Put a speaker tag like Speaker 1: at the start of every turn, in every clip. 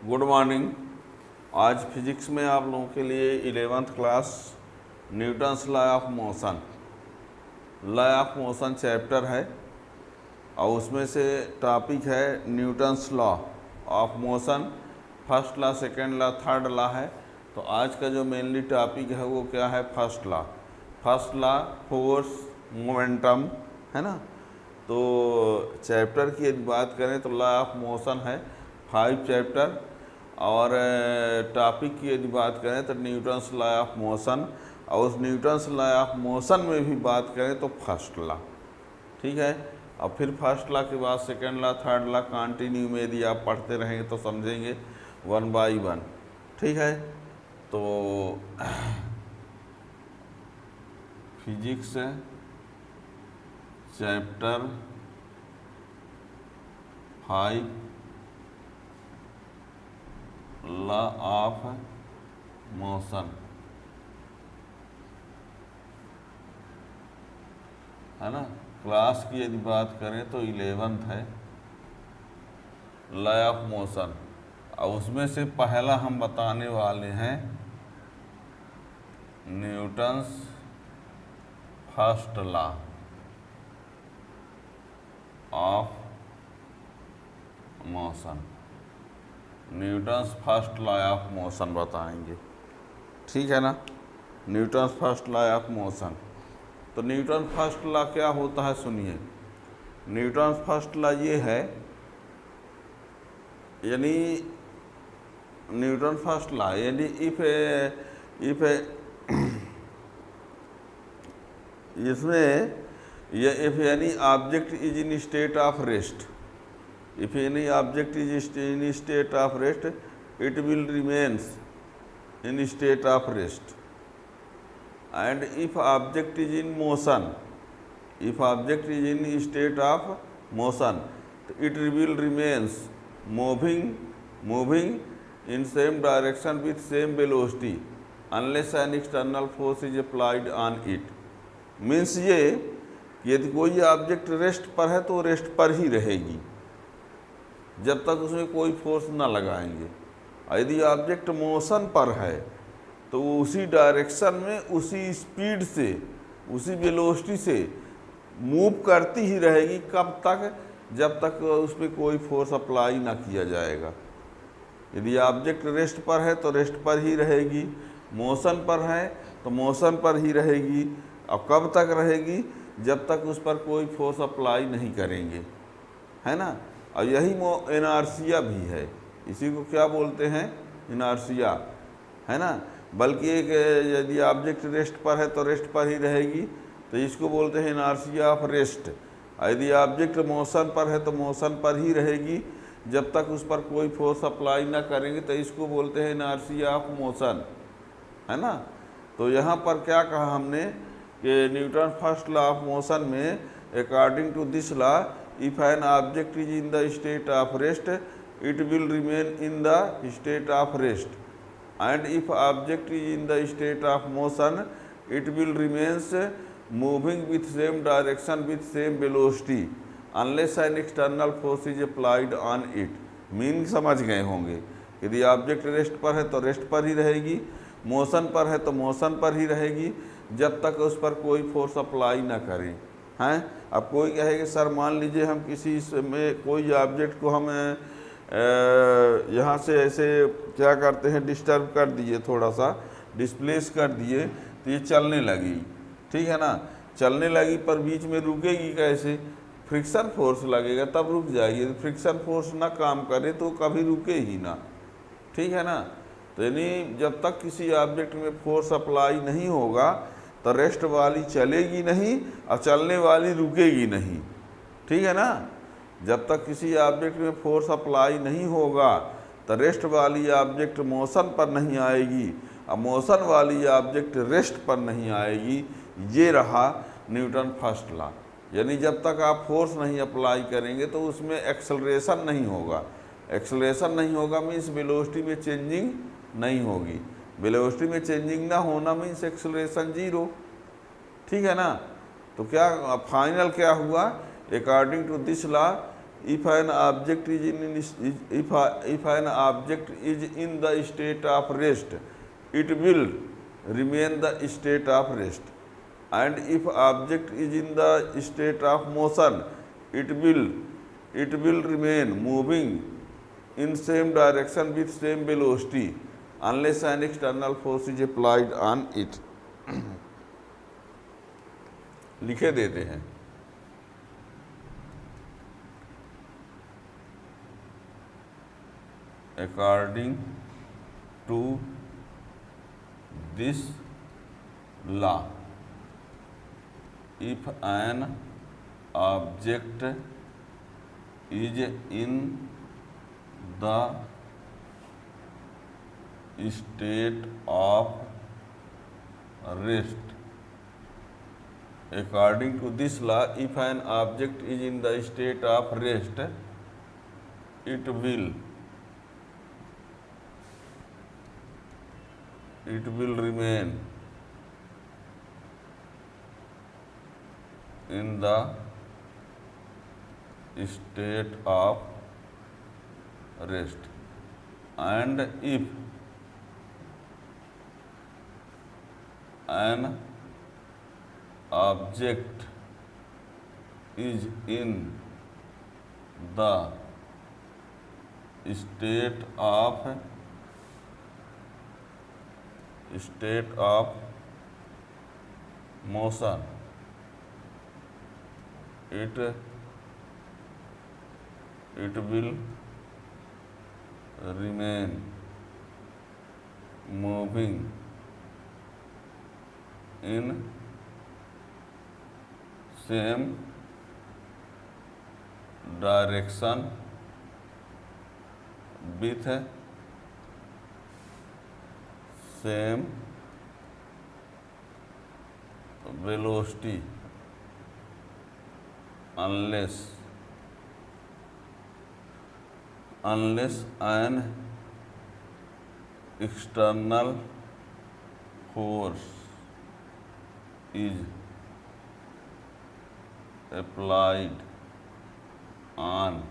Speaker 1: Good morning. आज physics में आप लोगों के लिए 11th class Newton's law of motion chapter है और उसमें से टॉपिक है Newton's law of motion. First law, second law, third law है। तो आज का जो मेनली टॉपिक है वो क्या है? First law. First law force, momentum, है ना। तो चैप्टर की यदि बात करें तो लॉ ऑफ मोशन है 5 चैप्टर, और टॉपिक की यदि बात करें तो न्यूटन्स लॉ ऑफ मोशन, और उस न्यूटन्स लॉ ऑफ मोशन में भी बात करें तो फर्स्ट लॉ। ठीक है। और फिर फर्स्ट लॉ के बाद second law, third law continue में यदि आप पढ़ते रहेंगे तो समझेंगे 1 बाई 1। ठीक है। तो physics chapter 5 law of motion, है ना। क्लास की यदि बात करें तो 11th है लॉ ऑफ मोशन, और उसमें से पहला हम बताने वाले हैं Newton's first law of motion. Newton's first law of motion बताएंगे। ठीक है ना। Newton's first law of motion. तो न्यूटन फर्स्ट लॉ क्या होता है सुनिए। न्यूटन्स फर्स्ट लॉ ये है, यानी न्यूटन फर्स्ट लॉ यानी इफ इसमें ये इफ यानी object is in state of rest, if any object is in state of rest, it will remains in state of rest. And if object is in motion, if object is in state of motion, it will remains moving in same direction with same velocity unless an external force is applied on it. Means ये यदि कोई object rest पर है तो rest पर ही रहेगी जब तक उसमें कोई फोर्स ना लगाएंगे। यदि ऑब्जेक्ट मोशन पर है तो वो उसी डायरेक्शन में, उसी स्पीड से, उसी वेलोसिटी से मूव करती ही रहेगी। कब तक? जब तक उस पर कोई फोर्स अप्लाई ना किया जाएगा। यदि ऑब्जेक्ट रेस्ट पर है तो रेस्ट पर ही रहेगी, मोशन पर है तो मोशन पर ही रहेगी। और कब तक रहेगी? जब तक उस पर कोई फोर्स अप्लाई नहीं करेंगे, है ना। और यही इनर्शिया भी है। इसी को क्या बोलते हैं? इनर्शिया, है ना। बल्कि एक यदि ऑब्जेक्ट रेस्ट पर है तो रेस्ट पर ही रहेगी, तो इसको बोलते हैं इनर्शिया ऑफ रेस्ट। यदि ऑब्जेक्ट मोशन पर है तो मोशन पर ही रहेगी जब तक उस पर कोई फोर्स अप्लाई ना करेंगे, तो इसको बोलते हैं इनर्शिया ऑफ मोशन, है ना। तो यहाँ पर क्या कहा हमने कि Newton first law of motion में according to this law, if an object is in the state of rest, it will remain in the state of rest, and if object is in the state of motion, it will remains moving with same direction with same velocity unless an external force is applied on it. Mean समझ गए होंगे। यदि object rest पर है तो rest पर ही रहेगी, motion पर है तो मोशन पर ही रहेगी जब तक उस पर कोई फोर्स अप्लाई ना करें, हैं। अब कोई कहेगा सर मान लीजिए हम किसी में कोई ऑब्जेक्ट को हम यहाँ से ऐसे क्या करते हैं, डिस्टर्ब कर दिए, थोड़ा सा डिस्प्लेस कर दिए, तो ये चलने लगी। ठीक है ना। चलने लगी पर बीच में रुकेगी कैसे? फ्रिक्शन फोर्स लगेगा तब रुक जाएगी। यदि फ्रिक्शन फोर्स ना काम करे तो कभी रुके ही ना। ठीक है ना। तो यानी जब तक किसी ऑब्जेक्ट में फोर्स अप्लाई नहीं होगा तो रेस्ट वाली चलेगी नहीं और चलने वाली रुकेगी नहीं। ठीक है ना। जब तक किसी ऑब्जेक्ट में फोर्स अप्लाई नहीं होगा तो रेस्ट वाली ऑब्जेक्ट मोशन पर नहीं आएगी और मोशन वाली ऑब्जेक्ट रेस्ट पर नहीं आएगी। ये रहा न्यूटन फर्स्ट लॉ। यानी जब तक आप फोर्स नहीं अप्लाई करेंगे तो उसमें एक्सेलरेशन नहीं होगा। एक्सेलरेशन नहीं होगा मीन्स वेलोसिटी में चेंजिंग नहीं होगी। वेलोसिटी में चेंजिंग ना होना मीन्स एक्सेलरेशन 0। ठीक है ना। तो क्या फाइनल क्या हुआ? According to this law if an object is if an object is in the state of rest, it will remain the state of rest, and if object is in the state of motion, it will remain moving in same direction with same velocity unless an external force is applied on it. लिखे देते हैं। According to this law, if an object is in the state of rest, according to this law, if an object is in the state of rest, it will remain in the state of rest, and if an object is in the state of motion, it will remain moving in same direction with same velocity unless an external force is applied on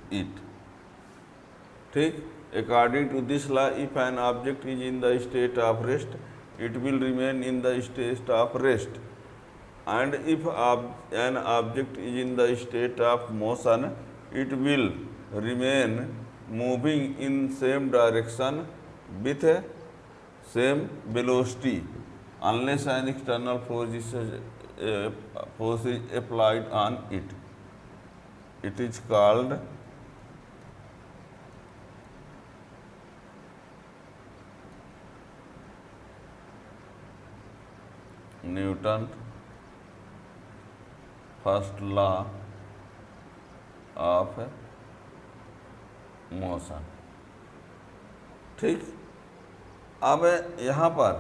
Speaker 1: it. ठीक, according to this law, if an object is in the state of rest, it will remain in the state of rest, and if an object is in the state of motion, it will remain moving in same direction with same velocity unless an external force is applied on it. It is called Newton's first law of motion. ठीक, अब यहाँ पर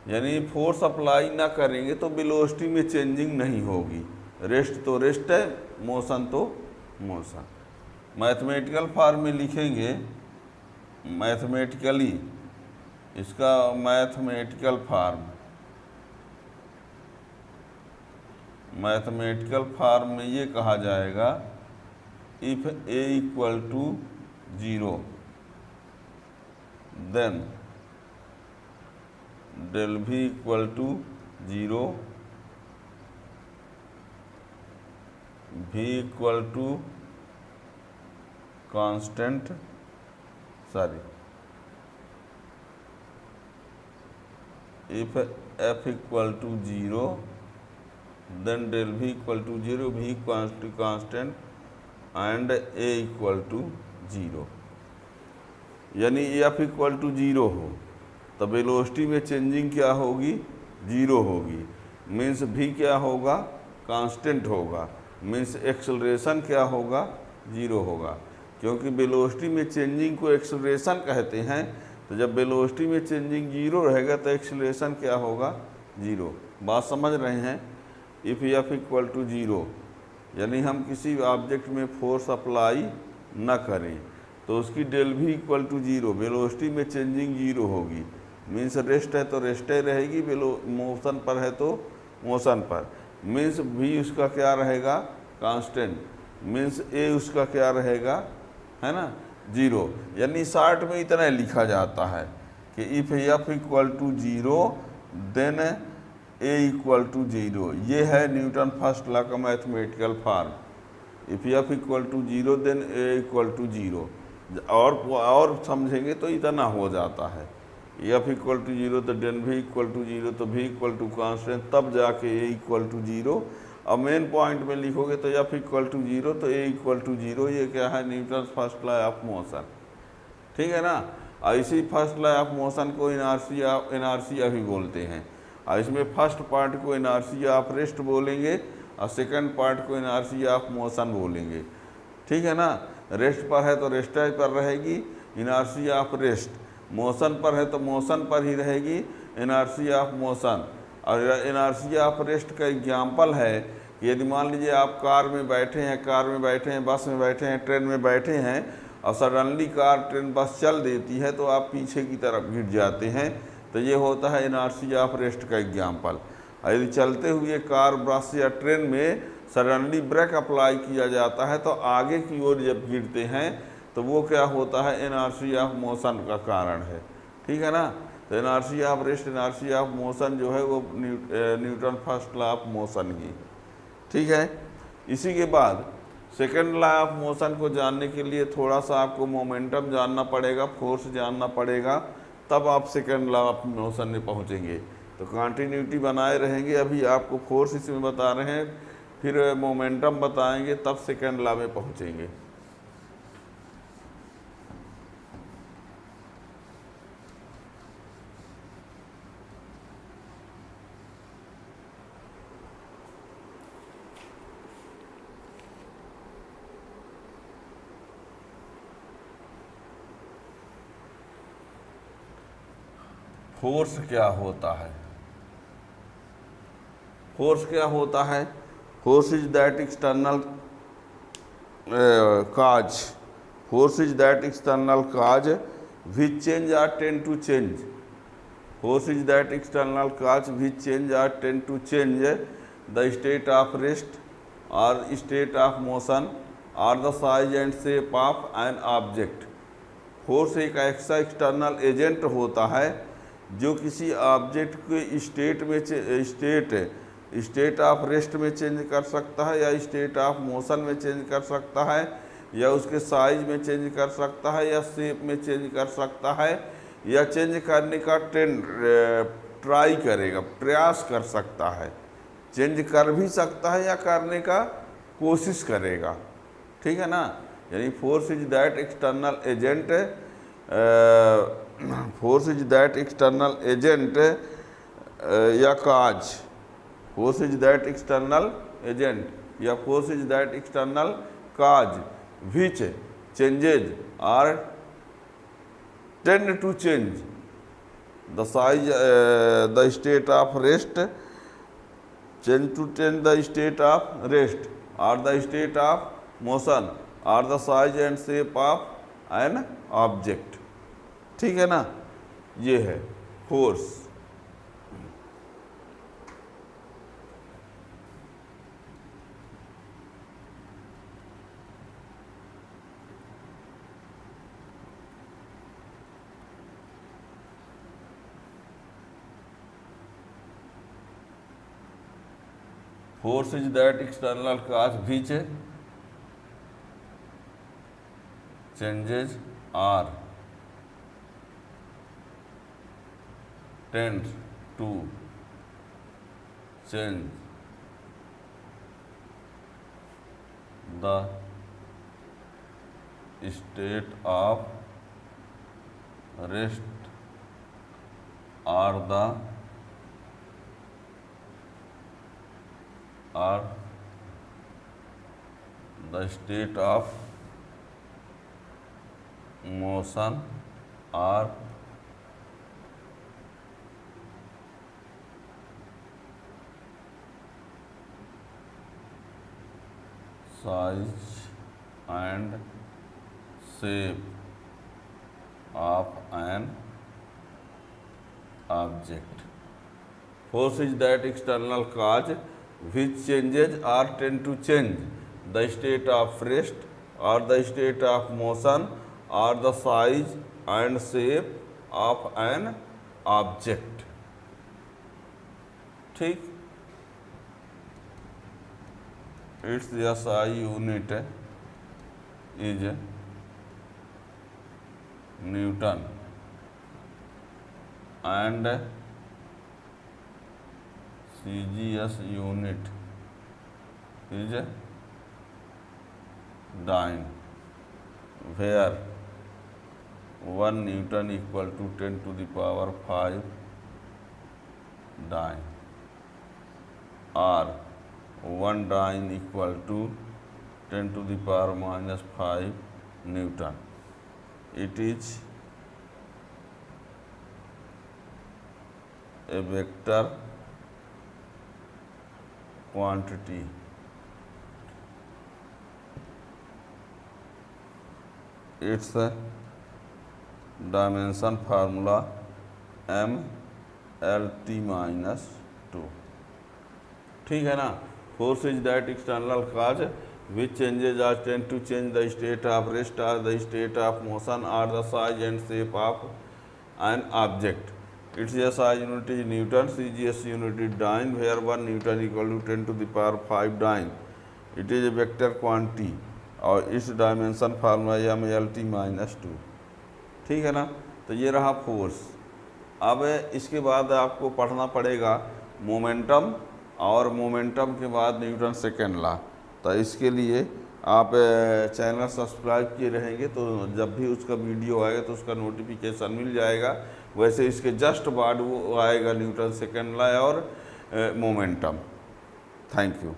Speaker 1: यानी force apply ना करेंगे तो velocity में changing नहीं होगी। रेस्ट तो रेस्ट है, मोशन तो मोशन। मैथमेटिकल फॉर्म में लिखेंगे, मैथमेटिकली इसका मैथमेटिकल फॉर्म में ये कहा जाएगा, if a equal to 0 then del v equal to 0, v equal to constant if f equal to 0 then del v equal to 0, v equal to constant and a equal to 0। यानी f equal to 0 हो तो velocity में changing क्या होगी, 0 होगी। Means v क्या होगा, constant होगा। मीन्स एक्सेलरेशन क्या होगा, 0 होगा। क्योंकि वेलोसिटी में चेंजिंग को एक्सेलरेशन कहते हैं, तो जब वेलोसिटी में चेंजिंग 0 रहेगा तो एक्सेलरेशन क्या होगा, 0। बात समझ रहे हैं। इफ़ f इक्वल टू 0 यानी हम किसी ऑब्जेक्ट में फोर्स अप्लाई न करें तो उसकी del v equal to 0, velocity में चेंजिंग 0 होगी। मीन्स रेस्ट है तो रेस्ट ही रहेगी, मोशन पर है तो मोशन पर। मीन्स v उसका क्या रहेगा, कांस्टेंट। मीन्स ए उसका क्या रहेगा, है ना, 0। यानी शॉर्ट में इतना लिखा जाता है कि if F equal to 0 then A equal to 0। ये है न्यूटन फर्स्ट लॉ का mathematical form. If F equal to 0 then A equal to 0। और समझेंगे तो इतना हो जाता है, एफ इक्वल टू 0 तो देन भी इक्वल टू 0, तो भी इक्वल टू कांस्टेंट, तब जाके ए इक्वल टू 0। अब मेन पॉइंट में लिखोगे तो एफ इक्वल टू 0 तो ए इक्वल टू 0। ये क्या है, Newton first law of motion, ठीक है ना। और इसी फर्स्ट लॉ ऑफ मोशन को इनर्शिया भी बोलते हैं। और इसमें फर्स्ट पार्ट को इनर्शिया ऑफ रेस्ट बोलेंगे और सेकंड पार्ट को इनर्शिया ऑफ मोशन बोलेंगे, ठीक है ना। रेस्ट पर है तो रेस्टाई पर रहेगी इनर्शिया ऑफ रेस्ट, मोशन पर है तो मोशन पर ही रहेगी इनर्शिया ऑफ मोशन। और इनर्शिया ऑफ रेस्ट का एग्जाम्पल है कि यदि मान लीजिए आप कार में बैठे हैं, बस में बैठे हैं, ट्रेन में बैठे हैं और सडनली कार, ट्रेन, बस चल देती है तो आप पीछे की तरफ गिर जाते हैं, तो ये होता है इनर्शिया ऑफ रेस्ट का एग्जाम्पल। और यदि चलते हुए कार, बस या ट्रेन में सडनली ब्रेक अप्लाई किया जाता है तो आगे की ओर जब गिरते हैं तो वो क्या होता है, इनर्शिया ऑफ मोशन का कारण है, ठीक है ना। तो inertia of rest, inertia of motion जो है वो Newton first law of motion की, ठीक है। इसी के बाद सेकेंड लॉ ऑफ मोशन को जानने के लिए थोड़ा सा आपको मोमेंटम जानना पड़ेगा, फोर्स जानना पड़ेगा, तब आप सेकेंड लॉ ऑफ मोशन में पहुंचेंगे। तो कंटिन्यूटी बनाए रहेंगे, अभी आपको फोर्स इसमें बता रहे हैं, फिर मोमेंटम बताएंगे, तब सेकेंड लॉ में पहुंचेंगे। फोर्स क्या होता है? फोर्स क्या होता है? Force is that external cause. Force is that external cause which change or tend to change. Force is that external cause which change or tend to change the state of rest or state of motion or the size and shape of an object. Force एक ऐसा external agent होता है जो किसी object के state of rest में change कर सकता है, या स्टेट ऑफ मोशन में चेंज कर सकता है, या उसके साइज में चेंज कर सकता है, या शेप में चेंज कर सकता है, या चेंज करने का ट्राई करेगा, प्रयास कर सकता है। चेंज कर भी सकता है या करने का कोशिश करेगा, ठीक है ना। यानी force is that external agent, force is that external agent या cause, force is that external agent या force is that external cause which changes or tend to change the size the state of rest, change to change the state of rest और the state of motion और the size and shape of an object, ठीक है ना। ये है फोर्स। Force is that external cause which changes or tends to change the state of rest or the state of motion or size and shape of an object. Force is that external cause which changes or tend to change the state of rest or the state of motion or the size and shape of an object. ठीक, its SI unit is Newton and CGS unit is dyne, where 1 Newton equal to 10 to the power 5 dyne, or 1 dyne equal to 10 to the power minus 5 Newton. It is a vector quantity. Its dimension formula MLT minus 2. ठीक है ना। Force is that external cause which changes are tend to change the state of rest or the state of motion or the size and shape of an object. Its SI unit is Newton, CGS unit is dyne, where 1 Newton equal to 10 to the power 5 dyne. It is a vector quantity और इस dimension formula MLT minus 2। ठीक है ना। तो ये रहा force. अब इसके बाद आपको पढ़ना पड़ेगा मोमेंटम, और मोमेंटम के बाद न्यूटन सेकेंड लॉ। तो इसके लिए आप चैनल सब्सक्राइब किए रहेंगे तो जब भी उसका वीडियो आएगा तो उसका नोटिफिकेशन मिल जाएगा। वैसे इसके जस्ट बाद वो आएगा न्यूटन सेकेंड लॉ और मोमेंटम। Thank you.